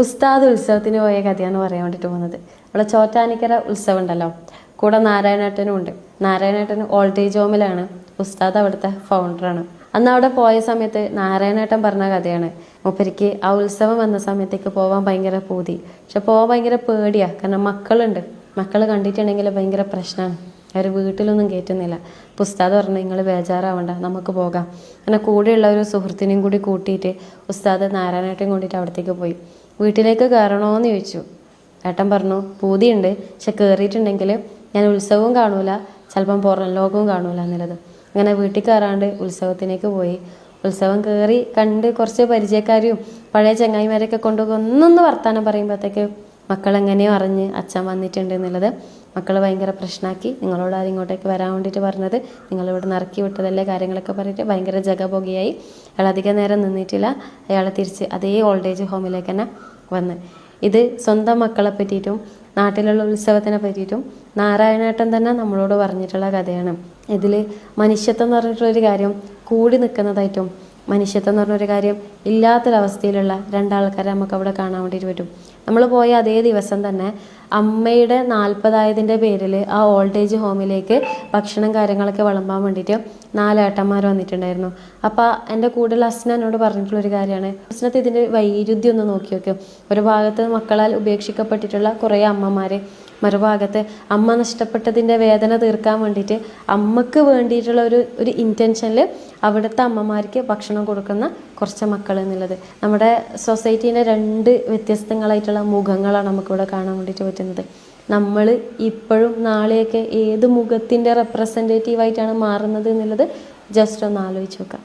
ഉസ്താദ് ഉത്സവത്തിന് പോയ കഥയാണ് പറയാൻ വേണ്ടിയിട്ട് പോകുന്നത്. ഇവിടെ ചോറ്റാനിക്കര ഉത്സവം ഉണ്ടല്ലോ, കൂടെ നാരായണേട്ടനും ഉണ്ട്. നാരായണേട്ടൻ ഓൾഡ് ഏജ് ഹോമിലാണ്, ഉസ്താദ് അവിടുത്തെ ഫൗണ്ടറാണ്. അന്ന് അവിടെ പോയ സമയത്ത് നാരായണേട്ടൻ പറഞ്ഞ കഥയാണ്. മൂപ്പരിക്ക് ആ ഉത്സവം വന്ന സമയത്തേക്ക് പോകാൻ ഭയങ്കര പൂതി, പക്ഷെ പോകാൻ ഭയങ്കര പേടിയാണ്. കാരണം മക്കളുണ്ട്, മക്കൾ കണ്ടിട്ടുണ്ടെങ്കിൽ ഭയങ്കര പ്രശ്നമാണ്, അവർ വീട്ടിലൊന്നും കയറ്റുന്നില്ല. അപ്പോൾ ഉസ്താദ് പറഞ്ഞു, നിങ്ങൾ ബേജാറാവണ്ട, നമുക്ക് പോകാം. അങ്ങനെ കൂടെയുള്ള ഒരു സുഹൃത്തിനെയും കൂടി കൂട്ടിയിട്ട് ഉസ്താദ് നാരായണേട്ടൻ കൊണ്ടിട്ട് അവിടത്തേക്ക് പോയി. വീട്ടിലേക്ക് കയറണമെന്ന് ചോദിച്ചു. ഏട്ടൻ പറഞ്ഞു, പൂതിയുണ്ട്, പക്ഷെ കയറിയിട്ടുണ്ടെങ്കിൽ ഞാൻ ഉത്സവവും കാണൂല, ചിലപ്പം പുറം ലോകവും കാണൂല എന്നുള്ളത്. അങ്ങനെ വീട്ടിൽ കയറാണ്ട് ഉത്സവത്തിലേക്ക് പോയി. ഉത്സവം കയറി കണ്ട് കുറച്ച് പരിചയക്കാരും പഴയ ചങ്ങായിമാരൊക്കെ കൊണ്ടുപോയി ഒന്നൊന്ന് വർത്താനം പറയുമ്പോഴത്തേക്ക് മക്കളെങ്ങനെയോ അറിഞ്ഞ് അച്ഛൻ വന്നിട്ടുണ്ട് എന്നുള്ളത്. മക്കൾ ഭയങ്കര പ്രശ്നമാക്കി, നിങ്ങളോട് ആരും ഇങ്ങോട്ടേക്ക് വരാൻ വേണ്ടിയിട്ട് പറഞ്ഞത്, നിങ്ങളിവിടെ നിറക്കി വിട്ടതല്ലേ, കാര്യങ്ങളൊക്കെ പറഞ്ഞിട്ട് ഭയങ്കര ജഗപൊകയായി. അയാൾ അധികം നേരം നിന്നിട്ടില്ല, അയാൾ തിരിച്ച് അതേ ഓൾഡ് ഏജ് ഹോമിലേക്ക് തന്നെ വന്ന്. ഇത് സ്വന്തം മക്കളെ പറ്റിയിട്ടും നാട്ടിലുള്ള ഉത്സവത്തിനെ പറ്റിയിട്ടും നാരായണേട്ടൻ തന്നെ നമ്മളോട് പറഞ്ഞിട്ടുള്ള കഥയാണ്. ഇതിൽ മനുഷ്യത്വം എന്ന് പറഞ്ഞിട്ടുള്ളൊരു കാര്യം കൂടി നിൽക്കുന്നതായിട്ടും മനുഷ്യത്വം എന്ന് പറഞ്ഞൊരു കാര്യം ഇല്ലാത്തൊരവസ്ഥയിലുള്ള രണ്ടാൾക്കാരെ നമുക്ക് അവിടെ കാണാൻ വേണ്ടിയിട്ട് പറ്റും. നമ്മൾ പോയ അതേ ദിവസം തന്നെ അമ്മയുടെ 40-ആയതിൻ്റെ പേരിൽ ആ ഓൾഡ് ഏജ് ഹോമിലേക്ക് ഭക്ഷണം കാര്യങ്ങളൊക്കെ വിളമ്പാൻ വേണ്ടിയിട്ട് 4 ഏട്ടന്മാർ വന്നിട്ടുണ്ടായിരുന്നു. അപ്പോൾ എൻ്റെ കൂടെയുള്ള അസ്ന എന്നോട് പറഞ്ഞിട്ടുള്ളൊരു കാര്യമാണ്, അസ്നത്ത് ഇതിൻ്റെ വൈരുദ്ധ്യം ഒന്ന് നോക്കി നോക്കും. ഒരു ഭാഗത്ത് മക്കളാൽ ഉപേക്ഷിക്കപ്പെട്ടിട്ടുള്ള കുറേ അമ്മമാർ, മറുഭാഗത്ത് അമ്മ നഷ്ടപ്പെട്ടതിൻ്റെ വേദന തീർക്കാൻ വേണ്ടിയിട്ട് അമ്മക്ക് വേണ്ടിയിട്ടുള്ള ഒരു ഇൻറ്റൻഷനിൽ അവിടുത്തെ അമ്മമാർക്ക് ഭക്ഷണം കൊടുക്കുന്ന കുറച്ച് മക്കൾ എന്നുള്ളത്. നമ്മുടെ സൊസൈറ്റീൻ്റെ 2 വ്യത്യസ്തങ്ങളായിട്ടുള്ള മുഖങ്ങളാണ് നമുക്കിവിടെ കാണാൻ വേണ്ടിയിട്ട് പറ്റുന്നത്. നമ്മൾ ഇപ്പോഴും നാളെയൊക്കെ ഏത് മുഖത്തിൻ്റെ റെപ്രസെൻറ്റേറ്റീവായിട്ടാണ് മാറുന്നത് എന്നുള്ളത് ജസ്റ്റ് ഒന്ന് ആലോചിച്ച് നോക്കാം.